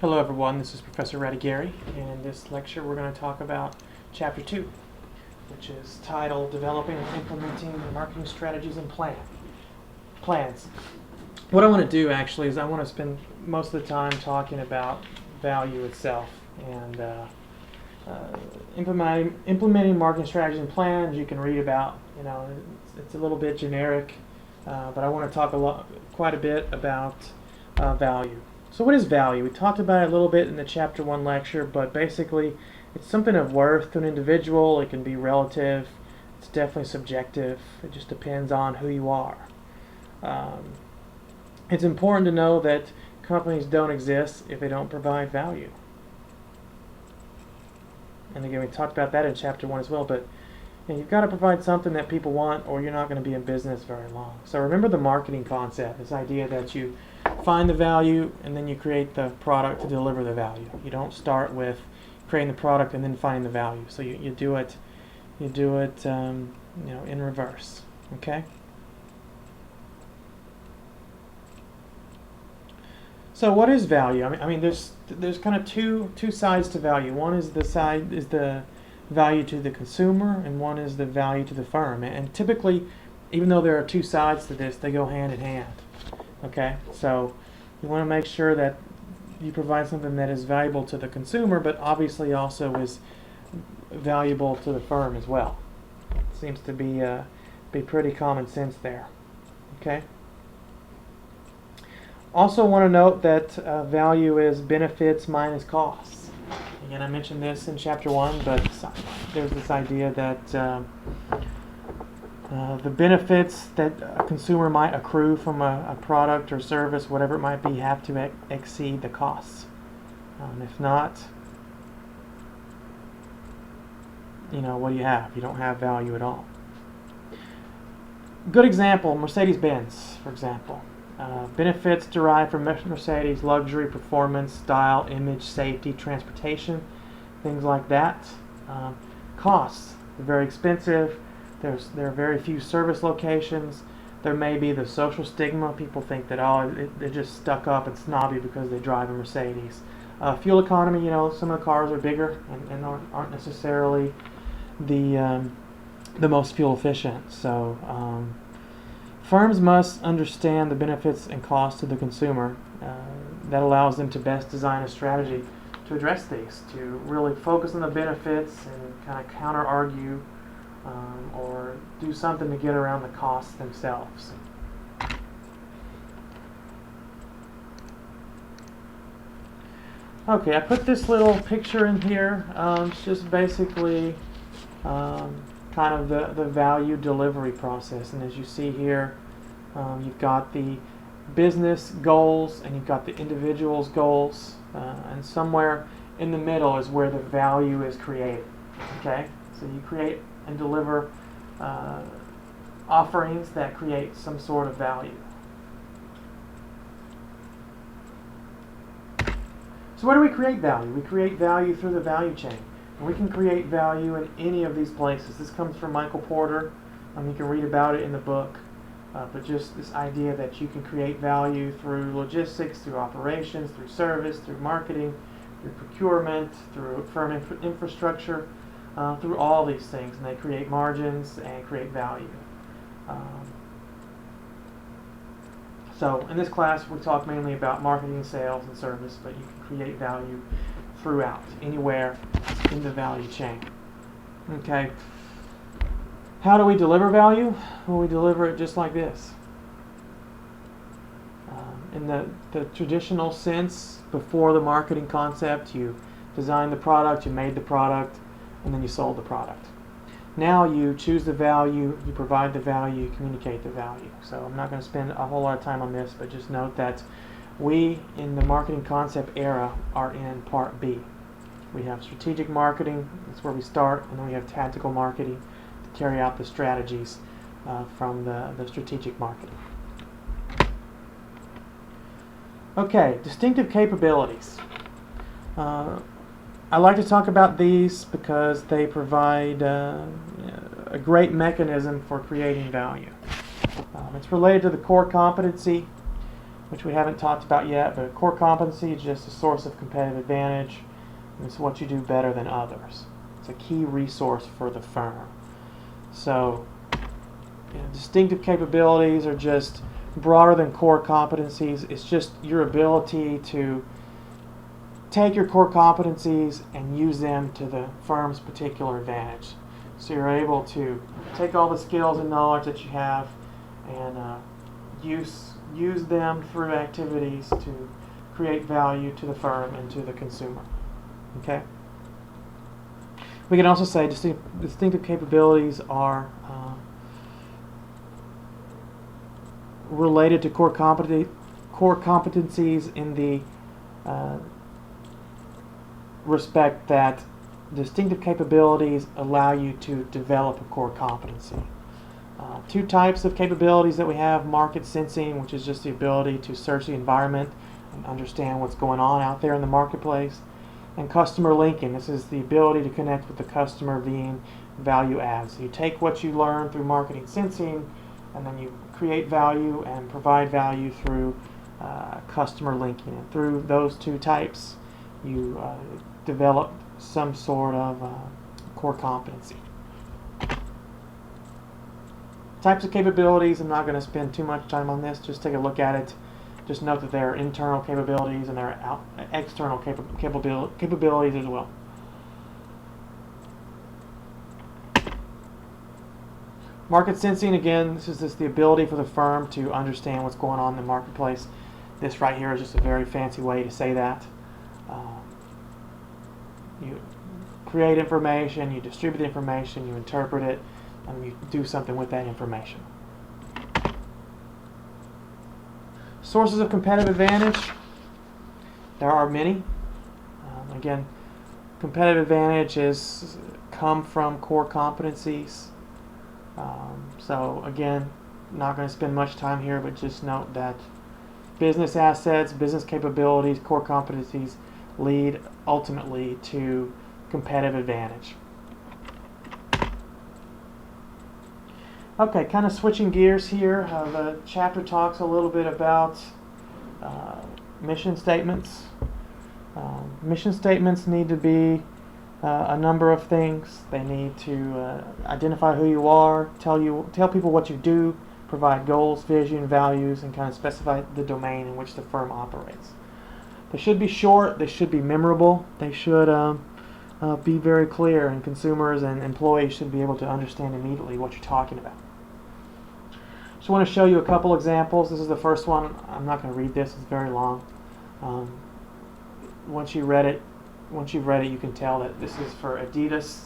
Hello everyone, this is Professor Radigari, and in this lecture we're going to talk about Chapter 2, which is titled Developing and Implementing Marketing Strategies and Plans. What I want to do actually is I want to spend most of the time talking about value itself and implementing marketing strategies and plans. You can read about, it's a little bit generic, but I want to talk quite a bit about value. So what is value? We talked about it a little bit in the Chapter 1 lecture, but basically it's something of worth to an individual. It can be relative. It's definitely subjective. It just depends on who you are. It's important to know that companies don't exist if they don't provide value. And again, we talked about that in Chapter 1 as well, but you've got to provide something that people want or you're not going to be in business very long. So remember the marketing concept, this idea that you find the value and then you create the product to deliver the value. You don't start with creating the product and then finding the value. So you do it in reverse. Okay. So what is value? I mean, there's kind of two sides to value. One is the value to the consumer, and one is the value to the firm. And typically, even though there are two sides to this, they go hand in hand. Okay, so you want to make sure that you provide something that is valuable to the consumer, but obviously also is valuable to the firm as well. It seems to be pretty common sense there. Okay. Also want to note that value is benefits minus costs. Again, I mentioned this in Chapter 1, but there's this idea that the benefits that a consumer might accrue from a product or service, whatever it might be, have to exceed the costs. If not, what do you have? You don't have value at all. Good example, Mercedes-Benz, for example. Benefits derived from Mercedes: luxury, performance, style, image, safety, transportation, things like that. Costs, they're very expensive. There are very few service locations. There may be the social stigma. People think that they're just stuck up and snobby because they drive a Mercedes. Fuel economy, some of the cars are bigger and aren't necessarily the most fuel efficient. So firms must understand the benefits and costs to the consumer. That allows them to best design a strategy to address these, to really focus on the benefits and kind of counter-argue or do something to get around the costs themselves. Okay, I put this little picture in here. It's just basically kind of the value delivery process. And as you see here, you've got the business goals and you've got the individual's goals. And somewhere in the middle is where the value is created. Okay, so you create and deliver offerings that create some sort of value. So where do we create value? We create value through the value chain. And we can create value in any of these places. This comes from Michael Porter. You can read about it in the book. But just this idea that you can create value through logistics, through operations, through service, through marketing, through procurement, through firm infrastructure, through all these things, and they create margins and create value. So in this class we talk mainly about marketing, sales, and service, but you can create value throughout, anywhere in the value chain. Okay. How do we deliver value? Well, we deliver it just like this. In the traditional sense, before the marketing concept, you designed the product, you made the product, and then you sold the product. Now you choose the value, you provide the value, you communicate the value. So I'm not going to spend a whole lot of time on this, but just note that we, in the marketing concept era, are in part B. We have strategic marketing, that's where we start, and then we have tactical marketing to carry out the strategies from the strategic marketing. Okay, distinctive capabilities. I like to talk about these because they provide a great mechanism for creating value. It's related to the core competency. which we haven't talked about yet, but core competency is just a source of competitive advantage. And it's what you do better than others. It's a key resource for the firm. So, distinctive capabilities are just broader than core competencies. It's just your ability to take your core competencies and use them to the firm's particular advantage. So you're able to take all the skills and knowledge that you have and use them through activities to create value to the firm and to the consumer. Okay? We can also say distinctive capabilities are related to core competencies in the respect that distinctive capabilities allow you to develop a core competency. Two types of capabilities that we have: market sensing, which is just the ability to search the environment and understand what's going on out there in the marketplace, and customer linking. This is the ability to connect with the customer being value add. So you take what you learn through marketing sensing and then you create value and provide value through customer linking. And through those two types, you develop some sort of core competency. Types of capabilities, I'm not going to spend too much time on this. Just take a look at it. Just note that there are internal capabilities and there are external capabilities as well. Market sensing, again, this is just the ability for the firm to understand what's going on in the marketplace. This right here is just a very fancy way to say that. You create information, you distribute the information, you interpret it, and you do something with that information. Sources of competitive advantage. There are many. Again, competitive advantages come from core competencies. So again, not going to spend much time here, but just note that business assets, business capabilities, core competencies lead ultimately to competitive advantage. Okay, kind of switching gears here. The chapter talks a little bit about mission statements. Mission statements need to be a number of things. They need to identify who you are, tell people what you do, provide goals, vision, values, and kind of specify the domain in which the firm operates. They should be short. They should be memorable. They should be very clear, and consumers and employees should be able to understand immediately what you're talking about. Just want to show you a couple examples. This is the first one. I'm not going to read this. It's very long. Once you've read it, you can tell that this is for Adidas.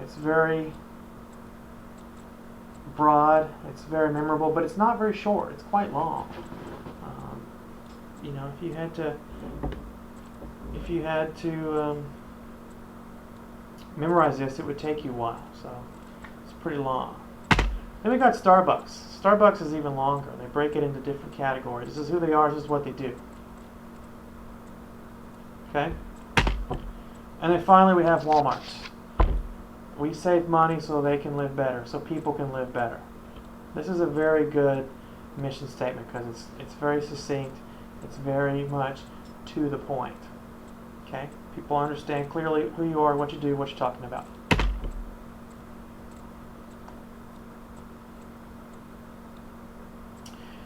It's very broad. It's very memorable, but it's not very short. It's quite long. If you had to memorize this, it would take you a while. So it's pretty long. Then we got Starbucks. Starbucks is even longer. They break it into different categories. This is who they are. This is what they do. Okay? And then finally we have Walmart. We save money so they can live better, so people can live better. This is a very good mission statement because it's very succinct. It's very much to the point. Okay? People understand clearly who you are, what you do, what you're talking about.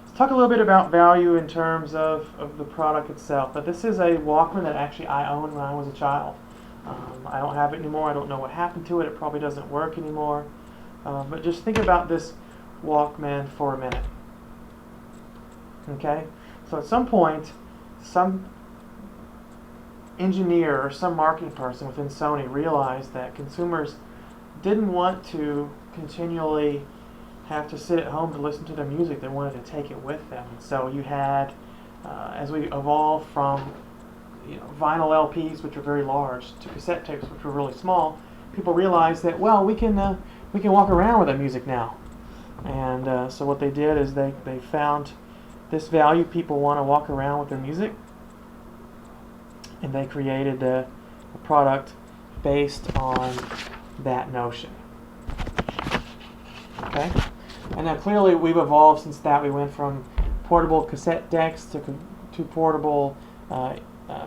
Let's talk a little bit about value in terms of the product itself. But this is a Walkman that actually I owned when I was a child. I don't have it anymore. I don't know what happened to it. It probably doesn't work anymore. But just think about this Walkman for a minute. Okay? So at some point, some engineer or some marketing person within Sony realized that consumers didn't want to continually have to sit at home to listen to their music. They wanted to take it with them. And so you had, as we evolved from vinyl LPs, which are very large, to cassette tapes, which were really small, people realized that, well, we can walk around with our music now. And so what they did is they found this value. People want to walk around with their music, and they created a product based on that notion. Okay? And now clearly we've evolved since that. We went from portable cassette decks to portable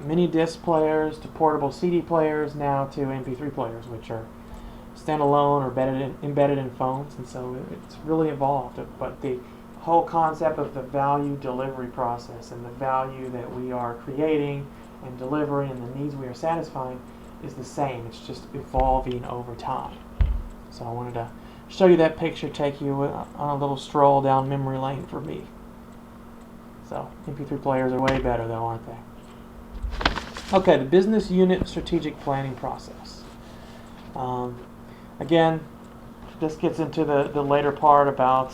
mini disc players to portable CD players, now to MP3 players, which are standalone or embedded in phones, and so it's really evolved. But the whole concept of the value delivery process and the value that we are creating and delivering and the needs we are satisfying is the same. It's just evolving over time. So I wanted to show you that picture, take you on a little stroll down memory lane for me. So MP3 players are way better though, aren't they? Okay, the business unit strategic planning process. Again, this gets into the later part about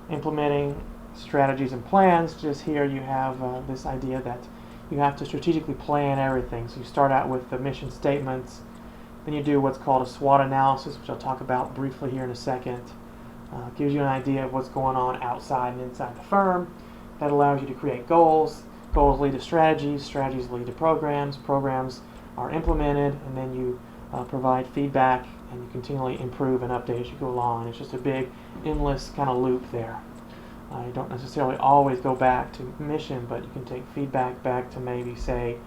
implementing strategies and plans. Just here you have this idea that you have to strategically plan everything. So you start out with the mission statements, then you do what's called a SWOT analysis, which I'll talk about briefly here in a second. Gives you an idea of what's going on outside and inside the firm. That allows you to create goals. Goals lead to strategies. Strategies lead to programs. Programs are implemented, and then you provide feedback, and you continually improve and update as you go along. It's just a big, endless kind of loop there. You don't necessarily always go back to mission, but you can take feedback back to maybe, say,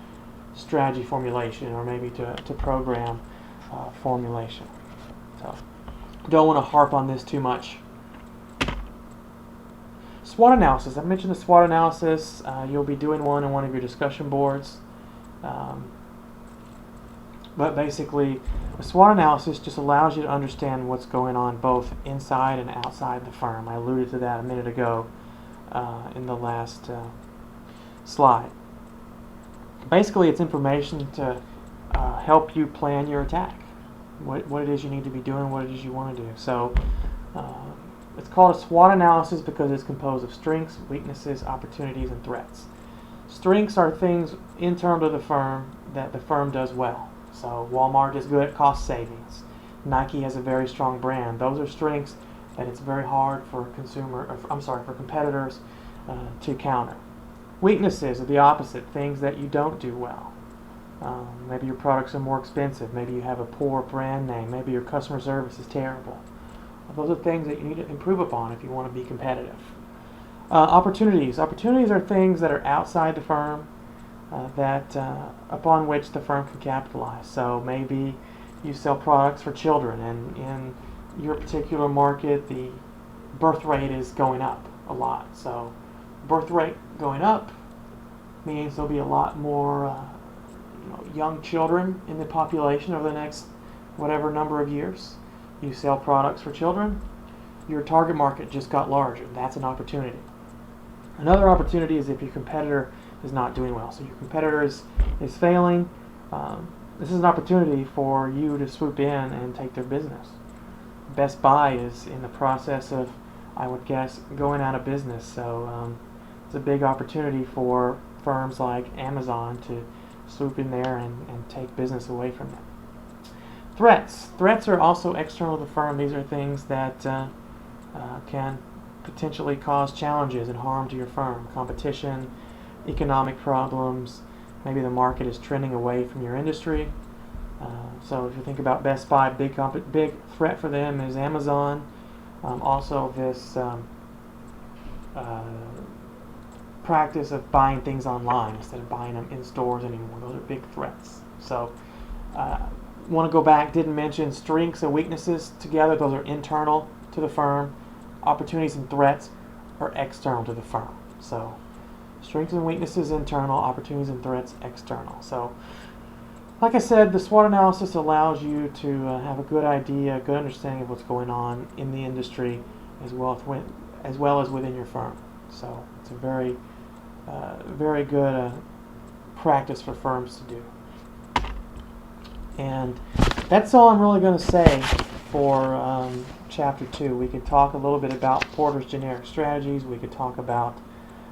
strategy formulation or maybe to program formulation. So don't want to harp on this too much. SWOT analysis. I mentioned the SWOT analysis. You'll be doing one in one of your discussion boards. But basically, a SWOT analysis just allows you to understand what's going on both inside and outside the firm. I alluded to that a minute ago in the last slide. Basically, it's information to help you plan your attack, what it is you need to be doing, what it is you want to do. So it's called a SWOT analysis because it's composed of strengths, weaknesses, opportunities, and threats. Strengths are things internal to the firm that the firm does well. So Walmart is good at cost savings. Nike has a very strong brand. Those are strengths that it's very hard for competitors to counter. Weaknesses are the opposite, things that you don't do well. Maybe your products are more expensive. Maybe you have a poor brand name. Maybe your customer service is terrible. Those are things that you need to improve upon if you want to be competitive. Opportunities. Opportunities are things that are outside the firm upon which the firm can capitalize. So maybe you sell products for children, and in your particular market, the birth rate is going up a lot. So birth rate going up means there'll be a lot more young children in the population over the next whatever number of years. You sell products for children, your target market just got larger. That's an opportunity. Another opportunity is if your competitor is not doing well. So your competitor is failing. This is an opportunity for you to swoop in and take their business. Best Buy is in the process of, I would guess, going out of business. So it's a big opportunity for firms like Amazon to swoop in there and take business away from them. Threats. Threats are also external to the firm. These are things that can potentially cause challenges and harm to your firm. Competition, economic problems, maybe the market is trending away from your industry. So if you think about Best Buy, big threat for them is Amazon. Also this practice of buying things online instead of buying them in stores anymore. Those are big threats. So want to go back, didn't mention strengths and weaknesses together. Those are internal to the firm. Opportunities and threats are external to the firm. So strengths and weaknesses internal, opportunities and threats external. So like I said, the SWOT analysis allows you to have a good idea, a good understanding of what's going on in the industry as well as within your firm. So it's a very, very good practice for firms to do. And that's all I'm really going to say for Chapter 2. We could talk a little bit about Porter's generic strategies. We could talk about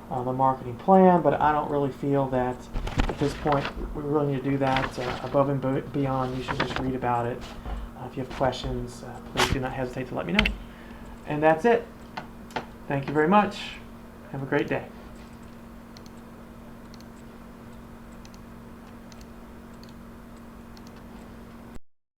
the marketing plan, but I don't really feel that at this point we really need to do that above and beyond. You should just read about it. If you have questions, please do not hesitate to let me know. And that's it. Thank you very much. Have a great day.